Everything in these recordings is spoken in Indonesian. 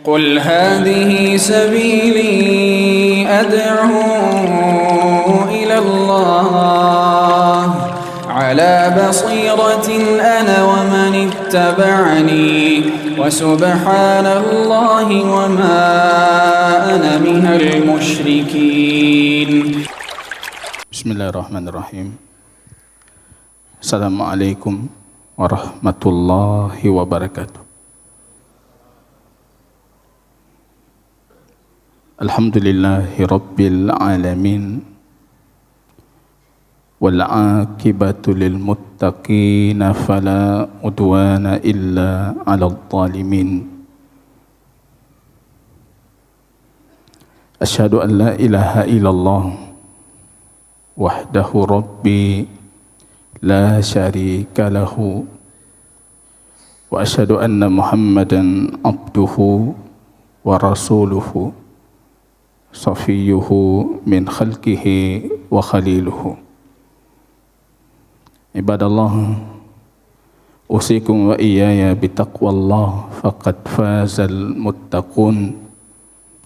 قل هذه سبيلي أدعو إلى الله على بصيرة أنا ومن اتبعني وسبحان الله وما أنا من المشركين. بسم الله الرحمن الرحيم. السلام عليكم ورحمة الله وبركاته. Alhamdulillahi Rabbil Alamin, wal aqibatu lil muttaqina fala udwana illa 'alal zalimin. Asyhadu an la ilaha illallah wahdahu rabbi la syarika lahu wa asyhadu anna Muhammadan abduhu wa rasuluhu safiyuhu min khalqihi wa khaliluhu. Ibadallah, usikum wa iyaya bitaqwallah faqad fazal muttaqun.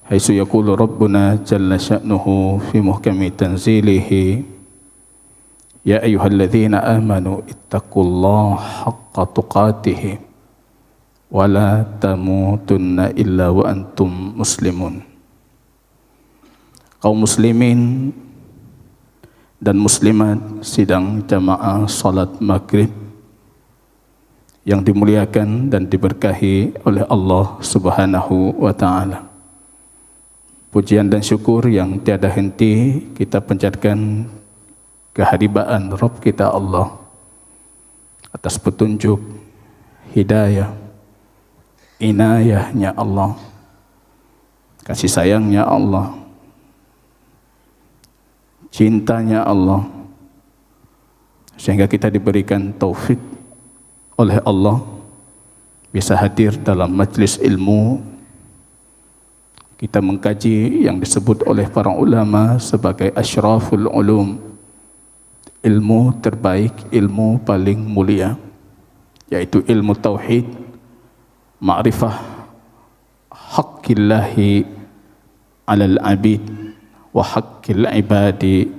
Haitsu yaqulu rabbuna jalla sya'nuhu fi muhkami tanzilihi, ya ayyuhalladzina amanu ittaqullaha haqqa tuqatih wa la tamutunna illa wa antum muslimun. Kaum muslimin dan muslimat sidang jamaah salat maghrib yang dimuliakan dan diberkahi oleh Allah Subhanahu wa ta'ala. Pujian dan syukur yang tiada henti kita panjatkan kehadiran Rabb kita Allah atas petunjuk, hidayah, inayahnya Allah, kasih sayangnya Allah, cintanya Allah, sehingga kita diberikan taufik oleh Allah bisa hadir dalam majlis ilmu. Kita mengkaji yang disebut oleh para ulama sebagai asyraful ulum, ilmu terbaik, ilmu paling mulia, yaitu ilmu tauhid, ma'rifah haqqillahi alal abid wa haqqil ibadi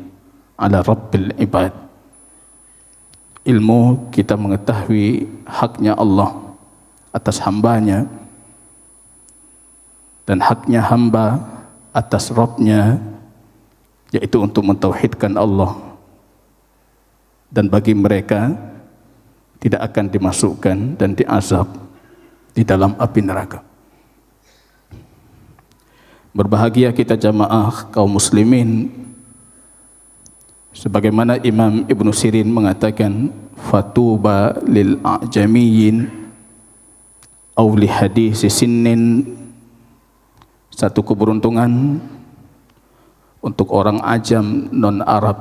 ala rabbil ibad. Ilmu kita mengetahui haknya Allah atas hambanya dan haknya hamba atas Rabbnya, yaitu untuk mentauhidkan Allah, dan bagi mereka tidak akan dimasukkan dan diazab di dalam api neraka. Berbahagia kita jamaah kaum muslimin, sebagaimana Imam Ibn Sirin mengatakan, fatuba lil a'jamiyyin aw li hadisi sinnin, satu keberuntungan untuk orang ajam non-Arab,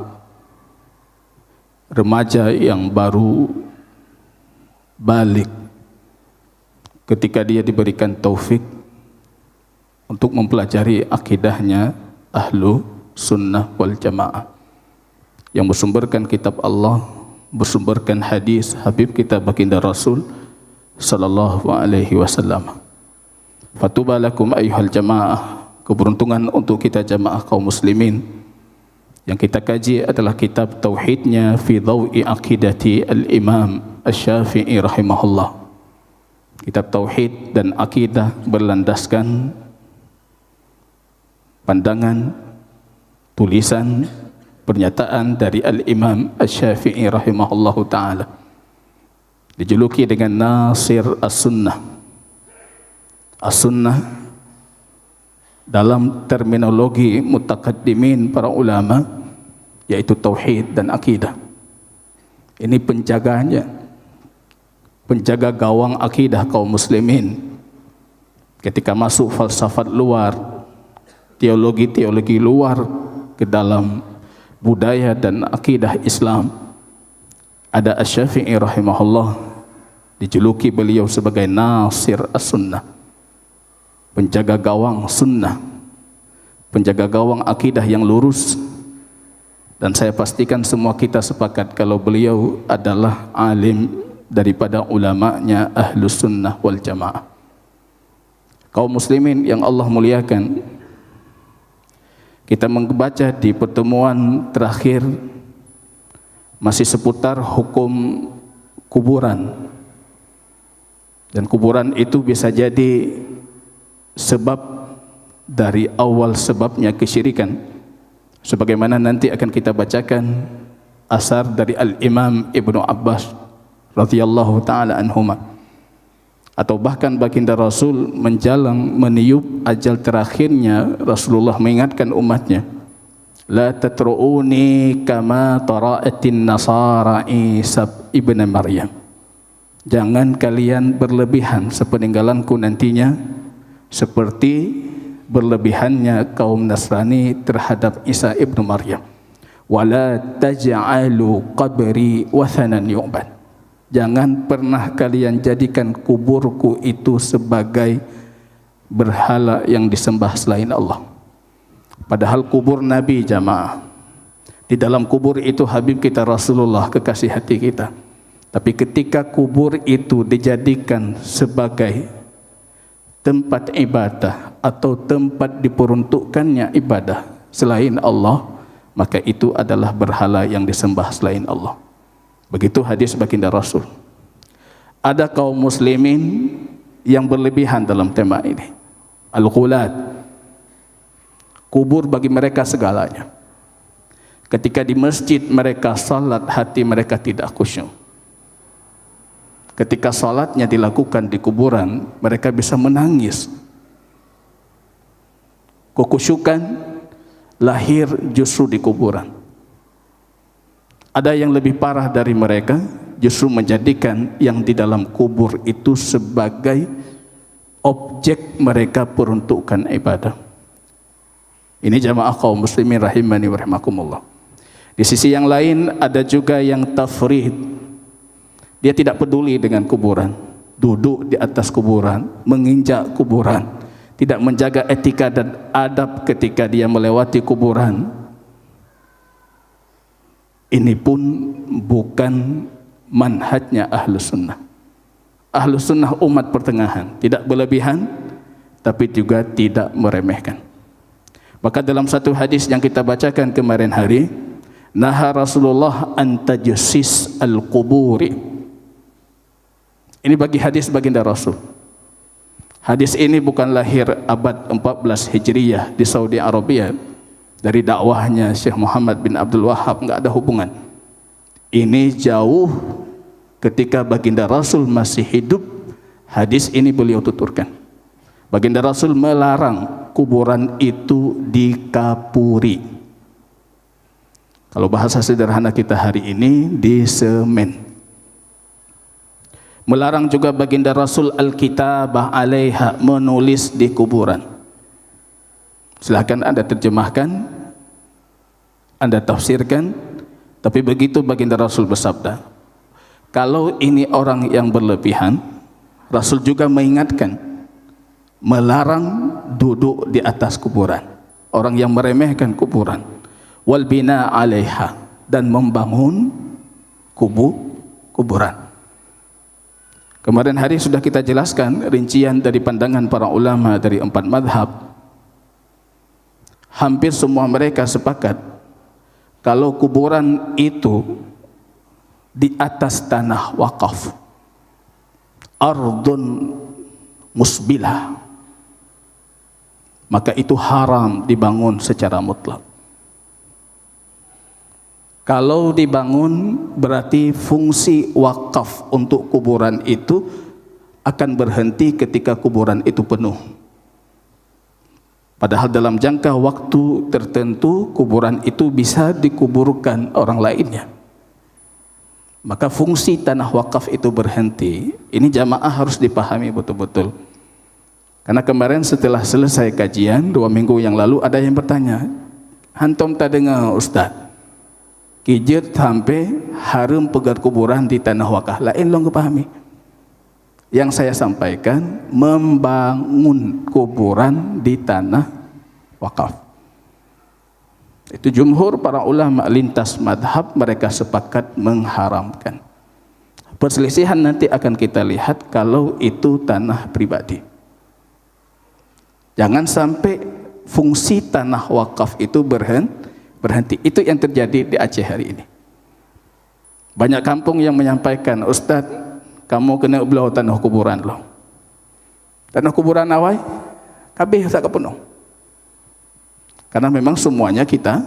remaja yang baru balik, ketika dia diberikan taufik untuk mempelajari akidahnya ahlu sunnah wal jamaah, yang bersumberkan kitab Allah, bersumberkan hadis Habib kita baginda Rasul sallallahu alaihi wasallam. Fatuba lakum ayyuhal jamaah, keberuntungan untuk kita jamaah kaum muslimin. Yang kita kaji adalah kitab tauhidnya fi dhawi aqidati al-imam asy-Syafi'i rahimahullah. Kitab tauhid dan akidah berlandaskan pandangan, tulisan, pernyataan dari Al-Imam Asy-Syafi'i rahimahullahu ta'ala, dijuluki dengan Nasir As-Sunnah. As-Sunnah dalam terminologi mutaqaddimin para ulama yaitu tauhid dan akidah. Ini penjaganya, penjaga gawang akidah kaum muslimin. Ketika masuk falsafat luar, teologi-teologi luar ke dalam budaya dan akidah Islam, ada Asy-Syafi'i rahimahullah, dijuluki beliau sebagai Nasir As-Sunnah, penjaga gawang sunnah, penjaga gawang akidah yang lurus. Dan saya pastikan semua kita sepakat kalau beliau adalah alim daripada ulamanya Ahlus Sunnah wal Jamaah. Kaum muslimin yang Allah muliakan, kita membaca di pertemuan terakhir masih seputar hukum kuburan. Dan kuburan itu bisa jadi sebab dari awal sebabnya kesyirikan, sebagaimana nanti akan kita bacakan asar dari Al-Imam Ibnu Abbas radhiyallahu taala anhuma, atau bahkan baginda Rasul menjalang meniup ajal terakhirnya, Rasulullah mengingatkan umatnya, la tatru'uni kama tara'atin nasara Isa ibn Maryam. Jangan kalian berlebihan sepeninggalanku nantinya seperti berlebihannya kaum Nasrani terhadap Isa ibnu Maryam. Wala taj'alu qabri wathanan yu'bad. Jangan pernah kalian jadikan kuburku itu sebagai berhala yang disembah selain Allah. Padahal kubur Nabi, jamaah, di dalam kubur itu Habib kita Rasulullah, kekasih hati kita. Tapi ketika kubur itu dijadikan sebagai tempat ibadah atau tempat diperuntukkannya ibadah selain Allah, maka itu adalah berhala yang disembah selain Allah. Begitu hadis baginda Rasul. Ada kaum muslimin yang berlebihan dalam tema ini. Al-Ghulat. Kubur bagi mereka segalanya. Ketika di masjid mereka salat, hati mereka tidak khusyuk. Ketika salatnya dilakukan di kuburan, mereka bisa menangis. Kekhusyukan lahir justru di kuburan. Ada yang lebih parah dari mereka, justru menjadikan yang di dalam kubur itu sebagai objek mereka peruntukan ibadah. Ini jamaah kaum muslimin rahimani wa rahimakumullah. Di sisi yang lain ada juga yang tafrid. Dia tidak peduli dengan kuburan, duduk di atas kuburan, menginjak kuburan, tidak menjaga etika dan adab ketika dia melewati kuburan. Ini pun bukan manhajnya Ahlus Sunnah. Ahlus Sunnah umat pertengahan, tidak berlebihan, tapi juga tidak meremehkan. Maka dalam satu hadis yang kita bacakan kemarin hari, naha Rasulullah an tajassis al-quburi. Ini bagi hadis baginda Rasul. Hadis ini bukan lahir abad 14 Hijriyah di Saudi Arabia dari dakwahnya Syekh Muhammad bin Abdul Wahhab, enggak ada hubungan. Ini jauh ketika baginda Rasul masih hidup, hadis ini beliau tuturkan. Baginda Rasul melarang kuburan itu dikapuri. Kalau bahasa sederhana kita hari ini, disemen. Melarang juga baginda Rasul al-kitabah alaiha, menulis di kuburan. Silakan Anda terjemahkan, Anda tafsirkan, tapi begitu baginda Rasul bersabda. Kalau ini orang yang berlebihan, Rasul juga mengingatkan, melarang duduk di atas kuburan, orang yang meremehkan kuburan, wal bina alaiha, dan membangun kuburan. Kemarin hari sudah kita jelaskan rincian dari pandangan para ulama dari 4 madhab. Hampir semua mereka sepakat kalau kuburan itu di atas tanah wakaf, ardun musbilah, maka itu haram dibangun secara mutlak. Kalau dibangun berarti fungsi wakaf untuk kuburan itu akan berhenti ketika kuburan itu penuh. Padahal dalam jangka waktu tertentu kuburan itu bisa dikuburkan orang lainnya. Maka fungsi tanah wakaf itu berhenti. Ini jamaah harus dipahami betul-betul. Karena kemarin setelah selesai kajian 2 minggu yang lalu ada yang bertanya, "Hantom tak dengar Ustaz, kijit sampai harum pegar kuburan di tanah wakaf." Lain lo kepahami. Yang saya sampaikan, membangun kuburan di tanah wakaf. Itu jumhur para ulama lintas madhab, mereka sepakat mengharamkan. Perselisihan nanti akan kita lihat kalau itu tanah pribadi. Jangan sampai fungsi tanah wakaf itu berhenti. Itu yang terjadi di Aceh hari ini. Banyak kampung yang menyampaikan, Ustaz, kamu kena belah tanah kuburan loh. Tanah kuburan awai, kabeh tak penuh. Karena memang semuanya kita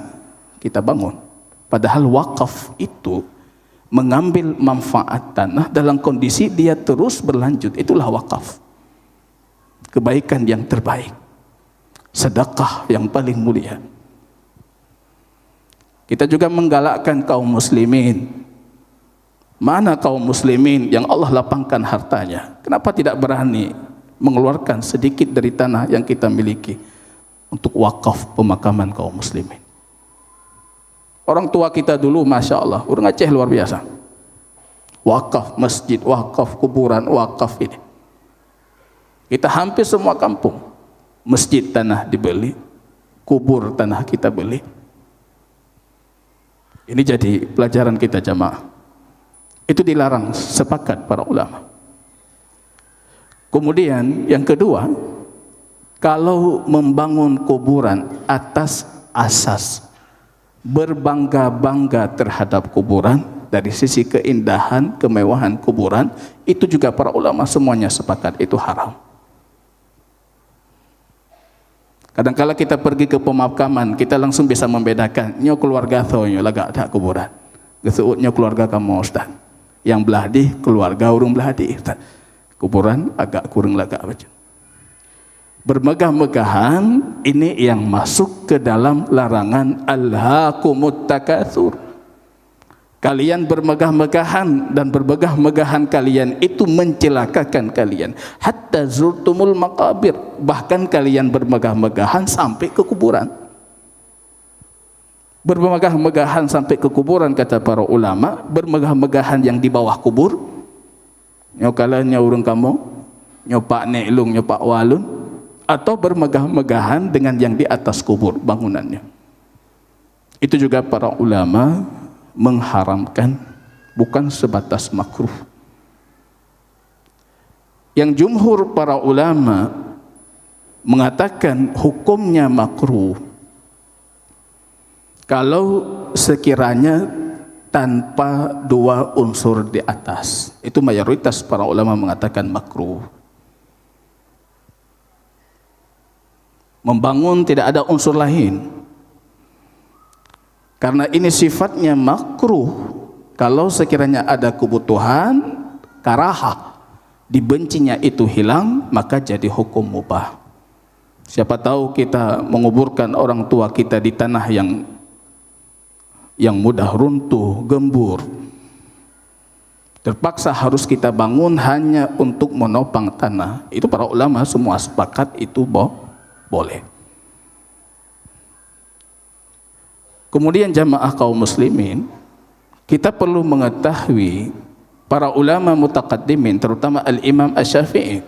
bangun. Padahal wakaf itu mengambil manfaat tanah dalam kondisi dia terus berlanjut. Itulah wakaf. Kebaikan yang terbaik. Sedekah yang paling mulia. Kita juga menggalakkan kaum muslimin. Mana kaum muslimin yang Allah lapangkan hartanya? Kenapa tidak berani mengeluarkan sedikit dari tanah yang kita miliki untuk wakaf pemakaman kaum muslimin? Orang tua kita dulu, Masya Allah, orang Aceh luar biasa. Wakaf masjid, wakaf kuburan, wakaf ini. Kita hampir semua kampung, masjid tanah dibeli, kubur tanah kita beli. Ini jadi pelajaran kita jamaah. Itu dilarang, sepakat para ulama. Kemudian yang kedua, kalau membangun kuburan atas asas berbangga-bangga terhadap kuburan, dari sisi keindahan, kemewahan kuburan, itu juga para ulama semuanya sepakat itu haram. Kadang-kala kita pergi ke pemakaman, kita langsung bisa membedakan, nyo keluarga tho nyo lagak ada kuburan, gesuutnya keluarga kamu Ustaz, yang belah di keluarga urung belah di kuburan agak kurang lagak macam. Bermegah-megahan ini yang masuk ke dalam larangan alhaakumut takatsur. Kalian bermegah-megahan dan bermegah-megahan kalian itu mencelakakan kalian. Hatta zurtumul maqabir, bahkan kalian bermegah-megahan sampai ke kuburan. Bermegah-megahan sampai ke kuburan kata para ulama, bermegah-megahan yang di bawah kubur. Nyokalannya urang kamu, nyopak neklung, nyopak walun, atau bermegah-megahan dengan yang di atas kubur bangunannya. Itu juga para ulama mengharamkan, bukan sebatas makruh. Yang jumhur para ulama mengatakan hukumnya makruh kalau sekiranya tanpa dua unsur di atas. Itu mayoritas para ulama mengatakan makruh. Membangun tidak ada unsur lain. Karena ini sifatnya makruh. Kalau sekiranya ada kebutuhan, karahah, dibencinya itu hilang, maka jadi hukum mubah. Siapa tahu kita menguburkan orang tua kita di tanah yang mudah runtuh, gembur. Terpaksa harus kita bangun hanya untuk menopang tanah. Itu para ulama semua sepakat itu boleh. Kemudian jamaah kaum muslimin, kita perlu mengetahui para ulama mutaqaddimin, terutama al-Imam Asy-Syafi'i.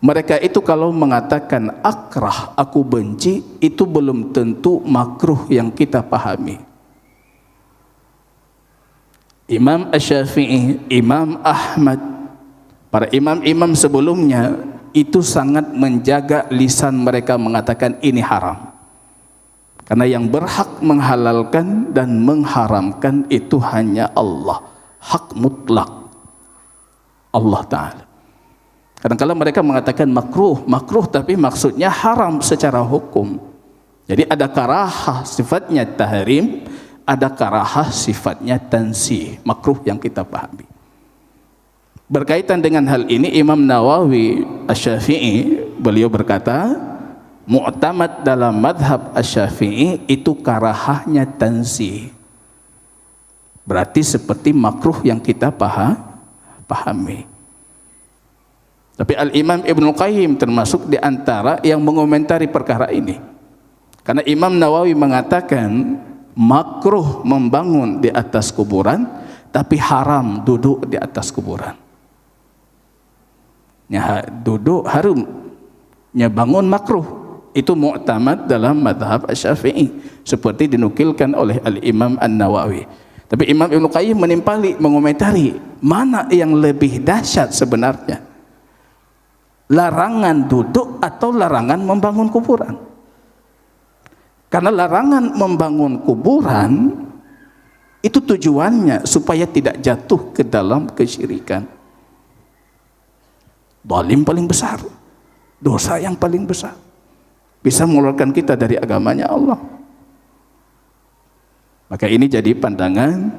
Mereka itu kalau mengatakan akrah, aku benci, itu belum tentu makruh yang kita pahami. Imam Asy-Syafi'i, Imam Ahmad, para imam-imam sebelumnya itu sangat menjaga lisan mereka mengatakan ini haram. Karena yang berhak menghalalkan dan mengharamkan itu hanya Allah. Hak mutlak Allah Ta'ala. Kadang-kadang mereka mengatakan makruh tapi maksudnya haram secara hukum. Jadi ada karahah sifatnya tahrim, ada karahah sifatnya tansih, makruh yang kita pahami. Berkaitan dengan hal ini Imam Nawawi Asy-Syafi'i beliau berkata, mu'tamad dalam madhab Asy-Syafi'i itu karahahnya tansih. Berarti seperti makruh yang kita pahami. Tapi Al-Imam Ibnu Qayyim termasuk di antara yang mengomentari perkara ini. Karena Imam Nawawi mengatakan makruh membangun di atas kuburan, tapi haram duduk di atas kuburan. Ya, duduk haram, ya bangun makruh. Itu mu'tamad dalam madhab Asy-Syafi'i seperti dinukilkan oleh Al-Imam An-Nawawi. Tapi Imam Ibnu Qayyim menimpali, mengomentari mana yang lebih dahsyat sebenarnya. larangan duduk atau larangan membangun kuburan. Karena larangan membangun kuburan itu tujuannya supaya tidak jatuh ke dalam kesyirikan. Zalim paling besar, dosa yang paling besar, bisa mengeluarkan kita dari agamanya Allah. Maka ini jadi pandangan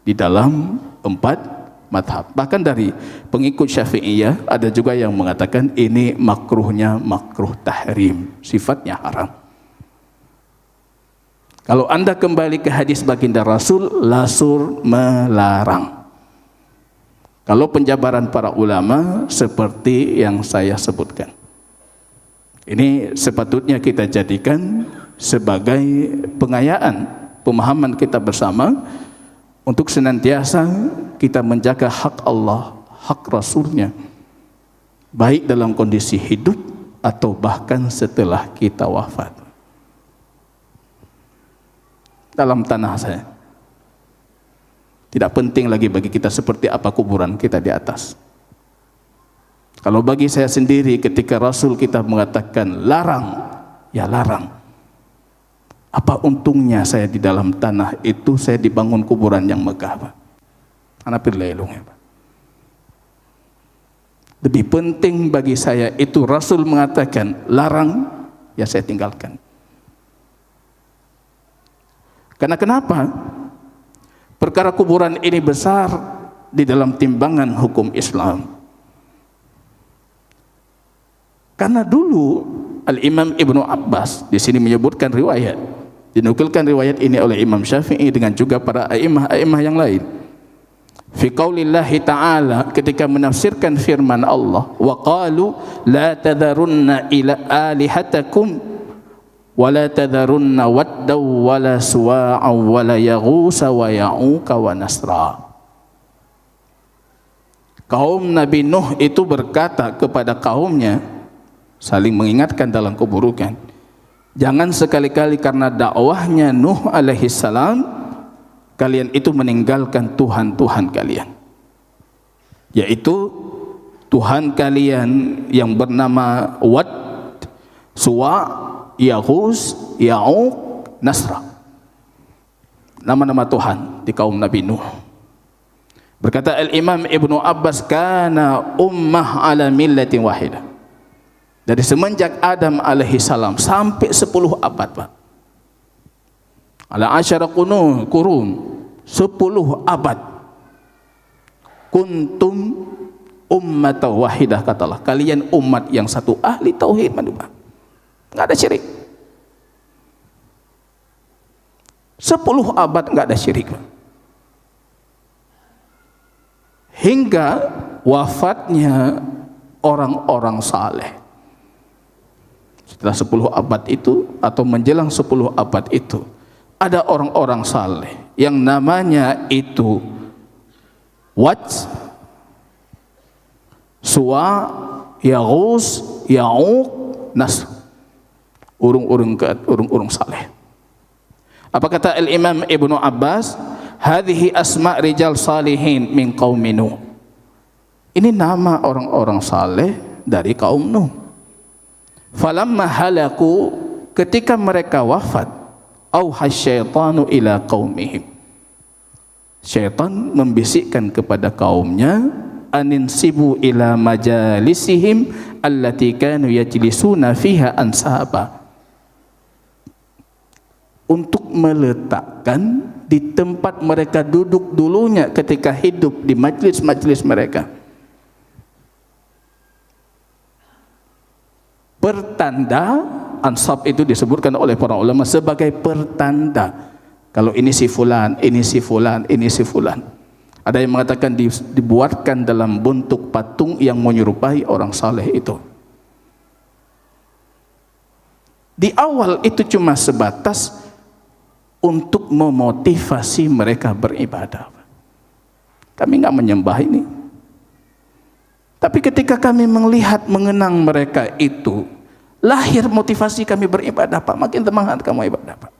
di dalam 4 madhab. Bahkan dari pengikut Syafi'iyah ada juga yang mengatakan ini makruhnya makruh tahrim, sifatnya haram. Kalau anda kembali ke hadis baginda Rasul, Rasul melarang. Kalau penjabaran para ulama seperti yang saya sebutkan, ini sepatutnya kita jadikan sebagai pengayaan, pemahaman kita bersama untuk senantiasa kita menjaga hak Allah, hak Rasulnya, baik dalam kondisi hidup atau bahkan setelah kita wafat. Dalam tanah saya, tidak penting lagi bagi kita seperti apa kuburan kita di atas. Kalau bagi saya sendiri, ketika Rasul kita mengatakan larang, ya larang. Apa untungnya saya di dalam tanah itu saya dibangun kuburan yang megah, Pak? Anak pilelung ya, Pak. Lebih penting bagi saya itu Rasul mengatakan larang, ya saya tinggalkan. Karena kenapa? Perkara kuburan ini besar di dalam timbangan hukum Islam. Karena dulu Al-Imam Ibnu Abbas di sini menyebutkan riwayat, dinukilkan riwayat ini oleh Imam Syafi'i dengan juga para a'imah yang lain. Fi qaulillahi ta'ala, ketika menafsirkan firman Allah, wa qalu la tadharunna ila alihatakum wa la tadharunna waddaw wa la suwa'a wa la yaghusa wa ya'uka wa nasra. Kaum Nabi Nuh itu berkata kepada kaumnya, saling mengingatkan dalam keburukan, jangan sekali-kali karena dakwahnya Nuh alaihi salam kalian itu meninggalkan Tuhan-Tuhan kalian, yaitu Tuhan kalian yang bernama Wad, Suwa, Yaghus, Ya'uq, Nasra, nama-nama Tuhan di kaum Nabi Nuh. Berkata Al-Imam Ibnu Abbas, kana ummah ala millatin wahidah. Dari semenjak Adam alaihi salam sampai 10 abad, Pak. Ala asyara qurun, 10 abad. Kuntum ummatan wahidah, katalah kalian umat yang satu, ahli tauhid, Pak. Enggak ada syirik. 10 abad enggak ada syirik. Hingga wafatnya orang-orang saleh. Setelah 10 abad itu atau menjelang 10 abad itu, ada orang-orang saleh yang namanya itu Wad, Suwa, Yaghus, Ya'uq, Nasr. Urung-urung saleh. Apa kata Al-Imam Ibnu Abbas? Hadhihi asma' rijal salihin min qaumi Nuh. Ini nama orang-orang saleh dari kaum Nuh. Falamma halaku, ketika mereka wafat, auha syaitanu ila qaumihim. Syaitan membisikkan kepada kaumnya, aninsibu ila majalisihim allati kanu yajlisuna fiha ansaba. Untuk meletakkan di tempat mereka duduk dulunya ketika hidup di majlis-majlis mereka. Pertanda, ansab itu disebutkan oleh para ulama sebagai pertanda. Kalau ini si fulan, ini si fulan, ini si fulan. Ada yang mengatakan dibuatkan dalam bentuk patung yang menyerupai orang saleh itu. Di awal itu cuma sebatas untuk memotivasi mereka beribadah. Kami nggak menyembah ini. Tapi ketika kami melihat, mengenang mereka itu, lahir motivasi kami beribadah, Pak. Makin semangat kamu ibadah, Pak.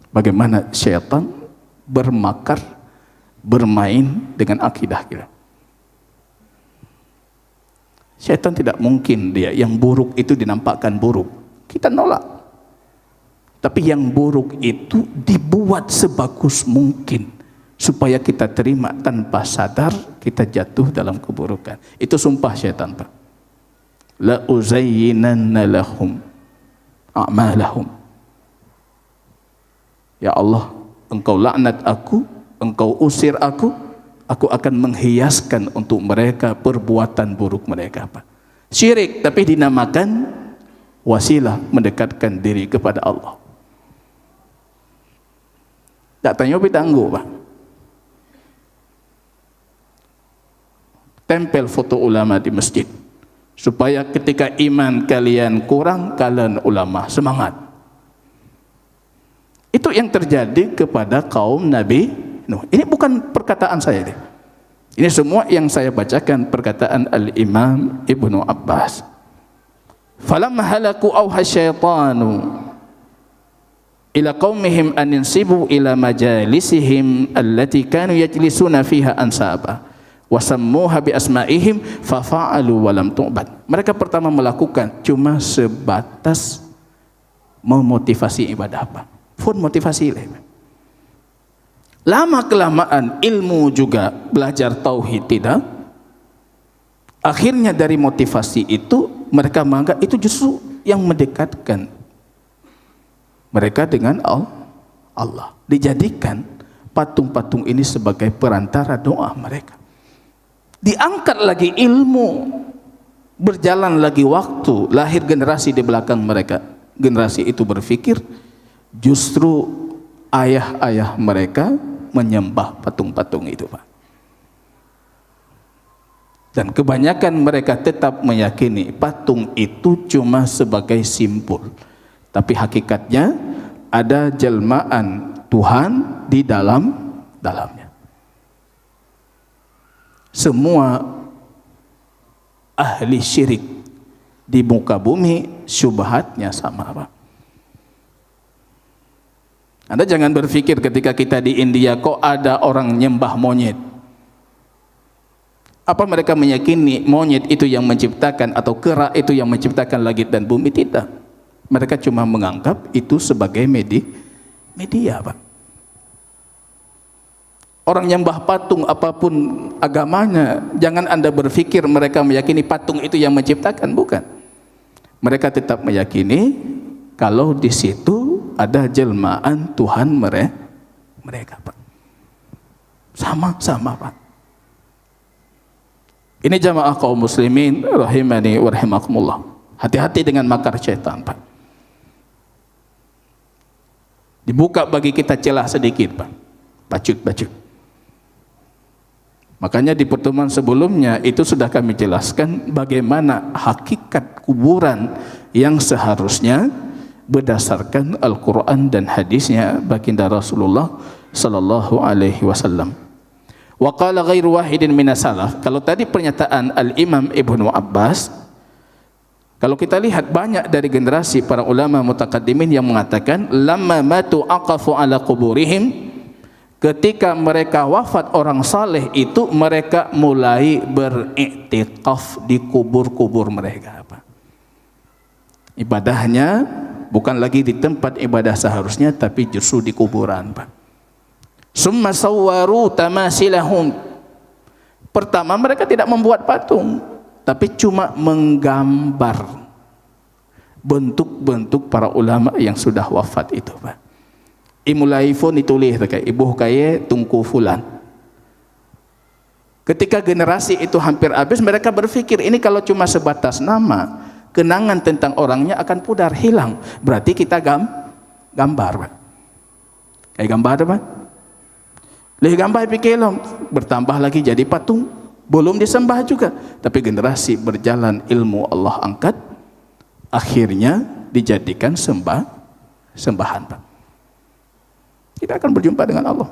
Bagaimana syaitan bermakar, bermain dengan akidah kita. Syaitan tidak mungkin dia yang buruk itu dinampakkan buruk. Kita nolak. Tapi yang buruk itu dibuat sebagus mungkin supaya kita terima tanpa sadar kita jatuh dalam keburukan. Itu sumpah syaitan, Pak. La uzayyinanna lahum a'malahum. Ya Allah, Engkau laknat aku, Engkau usir aku akan menghiaskan untuk mereka perbuatan buruk mereka, Pak. Syirik tapi dinamakan wasilah mendekatkan diri kepada Allah. Tak tanya tangguh, Pak. Tempel foto ulama di masjid supaya ketika iman kalian kurang, kalian ulama semangat. Itu yang terjadi kepada kaum Nabi Nuh. Ini bukan perkataan saya deh. Ini semua yang saya bacakan perkataan Al-Imam Ibnu Abbas. Falamma halaku awha syaitanu ila qaumihim an yansibu ila majalisihim allati kanu yajlisuna fiha ansaba wa sammuha bi asma'ihim fa fa'alu wa lam tu'bad. Mereka pertama melakukan cuma sebatas memotivasi ibadah, apa? Pun motivasi lah. Lama kelamaan ilmu juga belajar tauhid tidak. Akhirnya dari motivasi itu mereka menganggap itu justru yang mendekatkan mereka dengan Allah. Dijadikan patung-patung ini sebagai perantara doa mereka. Diangkat lagi ilmu, berjalan lagi waktu, lahir generasi di belakang mereka. Generasi itu berpikir justru ayah-ayah mereka menyembah patung-patung itu, Pak. Dan kebanyakan mereka tetap meyakini patung itu cuma sebagai simbol. Tapi hakikatnya ada jelmaan Tuhan di dalamnya. Semua ahli syirik di muka bumi syubhatnya sama, Pak. Anda jangan berpikir ketika kita di India kok ada orang nyembah monyet. Apa mereka meyakini monyet itu yang menciptakan atau kera itu yang menciptakan langit dan bumi? Tidak. Mereka cuma menganggap itu sebagai media, Pak. Orang nyembah patung apapun agamanya, jangan Anda berpikir mereka meyakini patung itu yang menciptakan, bukan. Mereka tetap meyakini kalau di situ ada jelmaan Tuhan mereka, Pak. Sama-sama, Pak. Ini jamaah kaum muslimin rahimani wa rahimakumullah. Hati-hati dengan makar syaitan, Pak. Dibuka bagi kita celah sedikit, Pak. Bacut. Makanya di pertemuan sebelumnya itu sudah kami jelaskan bagaimana hakikat kuburan yang seharusnya berdasarkan Al-Quran dan hadisnya baginda Rasulullah sallallahu alaihi wasallam. Wa qala ghairu wahidin minas salaf. Kalau tadi pernyataan Al-Imam Ibnu Abbas, kalau kita lihat banyak dari generasi para ulama mutaqaddimin yang mengatakan lamma matu aqafu ala quburihim, ketika mereka wafat orang saleh itu mereka mulai beriktikaf di kubur-kubur mereka, Pak. Ibadahnya bukan lagi di tempat ibadah seharusnya, tapi justru di kuburan, Pak. Summa sawwaru tamasilahum. Pertama mereka tidak membuat patung, tapi cuma menggambar bentuk-bentuk para ulama yang sudah wafat itu, Pak. Imulai pun ditulis kayak ibu kaya tungku fulan. Ketika generasi itu hampir habis, mereka berpikir ini kalau cuma sebatas nama, kenangan tentang orangnya akan pudar, hilang. Berarti kita gambar, Pak. Kayak gambar, Pak. Lih gambar pikirlah, bertambah lagi jadi patung, belum disembah juga. Tapi generasi berjalan, ilmu Allah angkat, akhirnya dijadikan sembahan, Pak. Kita akan berjumpa dengan Allah.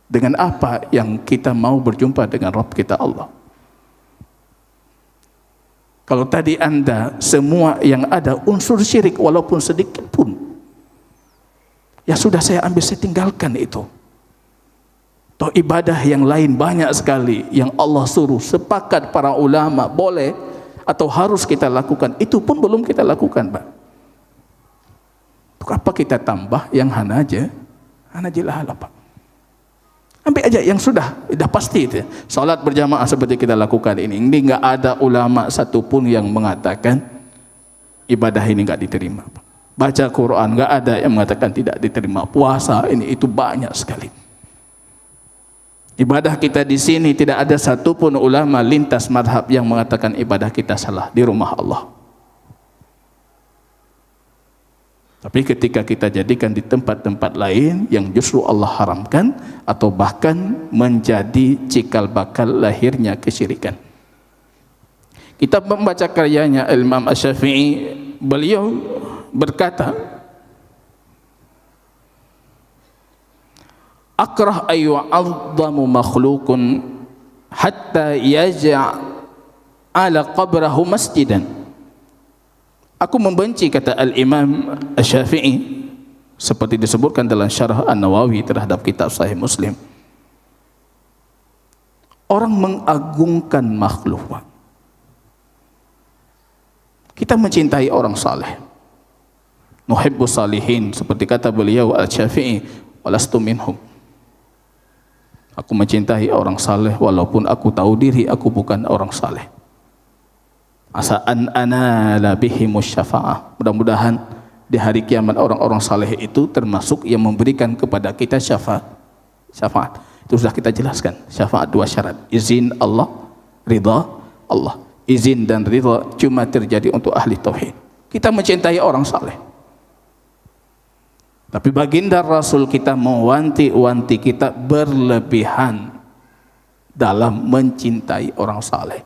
Dengan apa yang kita mau berjumpa dengan Rabb kita Allah? Kalau tadi Anda semua yang ada unsur syirik walaupun sedikit pun, ya sudah saya ambil, saya tinggalkan itu. Toh ibadah yang lain banyak sekali yang Allah suruh, sepakat para ulama boleh atau harus kita lakukan, itu pun belum kita lakukan, Pak. Untuk apa kita tambah yang hana lahala, Pak? Ambil aja yang sudah pasti itu. Salat berjamaah seperti kita lakukan ini enggak ada ulama satupun yang mengatakan ibadah ini enggak diterima, Pak. Baca Quran enggak ada yang mengatakan tidak diterima. Puasa ini itu banyak sekali. Ibadah kita di sini tidak ada satupun ulama lintas madhab yang mengatakan ibadah kita salah di rumah Allah. Tapi ketika kita jadikan di tempat-tempat lain yang justru Allah haramkan atau bahkan menjadi cikal bakal lahirnya kesyirikan. Kita membaca karyanya Imam Asy-Syafi'i, beliau berkata, akrah ayyu'azzamu makhlukun hatta yaj'ala qabrahu masjidan. Aku membenci, kata Al-Imam Asy-Syafi'i, seperti disebutkan dalam Syarah An-Nawawi terhadap kitab Sahih Muslim, orang mengagungkan makhluk. Kita mencintai orang saleh, nuhibbus salihin, seperti kata beliau Al-Syafi'i, walastu minhum. Aku mencintai orang saleh walaupun aku tahu diri aku bukan orang saleh. Asa an anala bihimus syafa'ah. Mudah-mudahan di hari kiamat orang-orang saleh itu termasuk yang memberikan kepada kita syafaat. Itu sudah kita jelaskan. Syafaat dua syarat. Izin Allah, ridha Allah. Izin dan ridha cuma terjadi untuk ahli tauhid. Kita mencintai orang saleh. Tapi baginda Rasul kita mewanti-wanti kita berlebihan dalam mencintai orang saleh.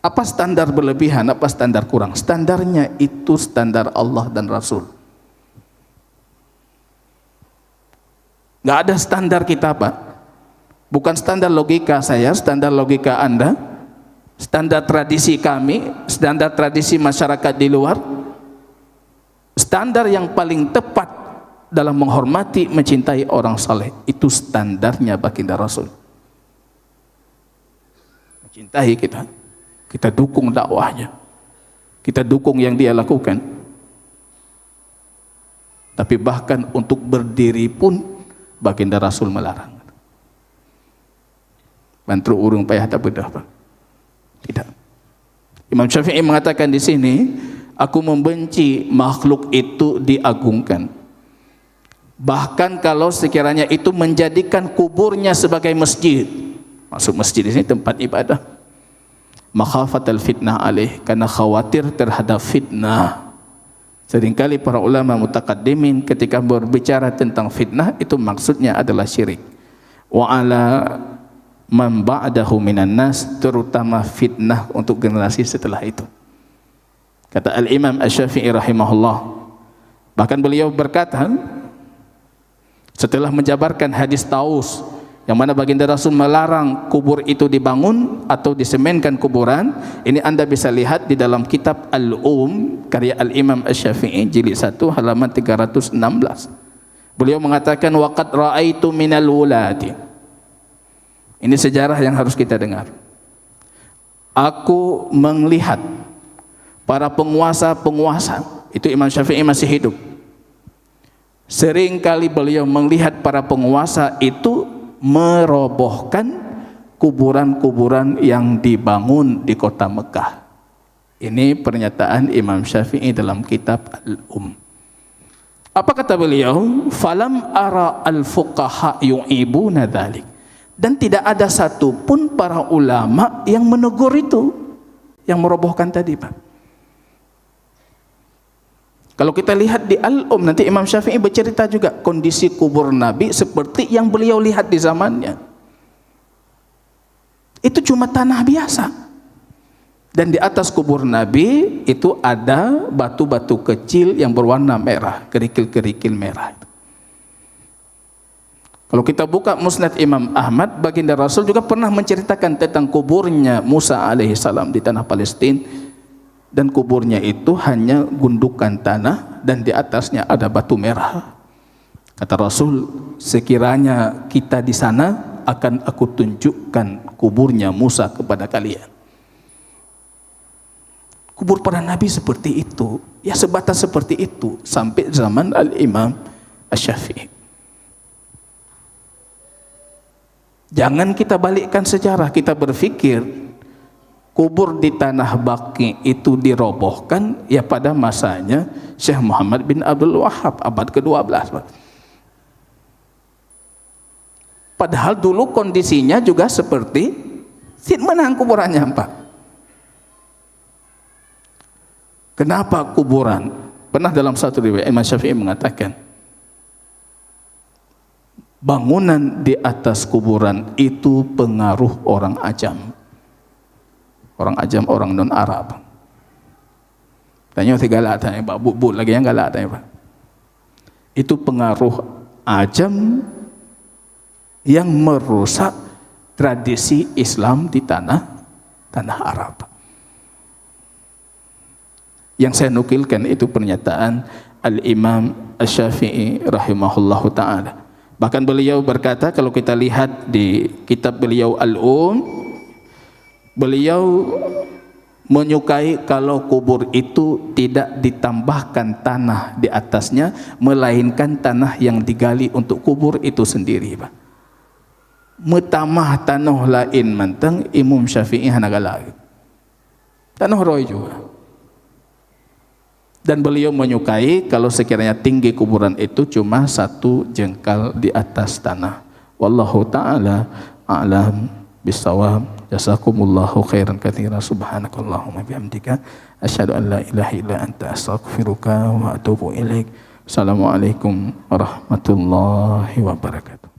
Apa standar berlebihan, apa standar kurang? Standarnya itu standar Allah dan Rasul. Nggak ada standar kita, Pak. Bukan standar logika saya, standar logika Anda, standar tradisi kami, standar tradisi masyarakat di luar. Standar yang paling tepat dalam menghormati, mencintai orang saleh, itu standarnya baginda Rasul. Mencintai kita dukung dakwahnya, kita dukung yang dia lakukan. Tapi bahkan untuk berdiri pun baginda Rasul melarang. Bantu urung payah tak bedah, Pak. Tidak. Imam Syafi'i mengatakan di sini, aku membenci makhluk itu diagungkan. Bahkan kalau sekiranya itu menjadikan kuburnya sebagai masjid. Masuk masjid di sini tempat ibadah. Makhafatal fitnah alaih, karena khawatir terhadap fitnah. Seringkali para ulama mutaqaddimin ketika berbicara tentang fitnah itu maksudnya adalah syirik. Wa ala man ba'dahu minan nas, terutama fitnah untuk generasi setelah itu. Kata Al-Imam Asy-Syafi'i rahimahullah, bahkan beliau berkata setelah menjabarkan hadis Taus yang mana baginda Rasul melarang kubur itu dibangun atau disemenkan kuburan. Ini Anda bisa lihat di dalam kitab karya Al-Imam Asy-Syafi'i jilid 1 halaman 316. Beliau mengatakan waqad ra'aitu minal wulati. Ini sejarah yang harus kita dengar. Aku melihat para penguasa-penguasa, itu Imam Syafi'i masih hidup. Seringkali beliau melihat para penguasa itu merobohkan kuburan-kuburan yang dibangun di kota Mekah. Ini pernyataan Imam Syafi'i dalam kitab Apa kata beliau? Falam ara al-fuqaha yu'ibuna dzalik. Dan tidak ada satupun para ulama yang menegur itu, yang merobohkan tadi, Pak. Kalau kita lihat di nanti Imam Syafi'i bercerita juga kondisi kubur Nabi seperti yang beliau lihat di zamannya. Itu cuma tanah biasa. Dan di atas kubur Nabi itu ada batu-batu kecil yang berwarna merah, kerikil-kerikil merah. Kalau kita buka Musnad Imam Ahmad, baginda Rasul juga pernah menceritakan tentang kuburnya Musa alaihissalam di tanah Palestina. Dan kuburnya itu hanya gundukan tanah dan di atasnya ada batu merah. Kata Rasul, sekiranya kita di sana akan aku tunjukkan kuburnya Musa kepada kalian. Kubur para nabi seperti itu, ya sebatas seperti itu sampai zaman Al-Imam Asy-Syafi'i. Jangan kita balikkan sejarah, kita berfikir kubur di tanah Baqi itu dirobohkan ya pada masanya Syekh Muhammad bin Abdul Wahhab abad ke-12. Padahal dulu kondisinya juga seperti menang kuburannya, Pak. Kenapa kuburan? Pernah dalam satu riwayat Imam Syafi'i mengatakan, bangunan di atas kuburan itu pengaruh orang ajam. Orang ajam, orang non-Arab. Tanya galak tanya, Pak, bu lagi yang galak tanya, Pak. Itu pengaruh ajam yang merusak tradisi Islam di tanah Arab. Yang saya nukilkan itu pernyataan Al-Imam Asy-Syafi'i rahimahullahu ta'ala. Bahkan beliau berkata, kalau kita lihat di kitab beliau beliau menyukai kalau kubur itu tidak ditambahkan tanah di atasnya, melainkan tanah yang digali untuk kubur itu sendiri, Pak. Metamah tanah lain menteng Imam Syafi'i hanagala. Tanah roy juga. Dan beliau menyukai kalau sekiranya tinggi kuburan itu cuma 1 jengkal di atas tanah. Wallahu ta'ala a'lam bisawab. Jazakumullahu khairan katsiran. Subhanakallahumma bihamdika asyhadu an la ilaha illa anta astaghfiruka wa atubu ilaik. Assalamualaikum warahmatullahi wabarakatuh.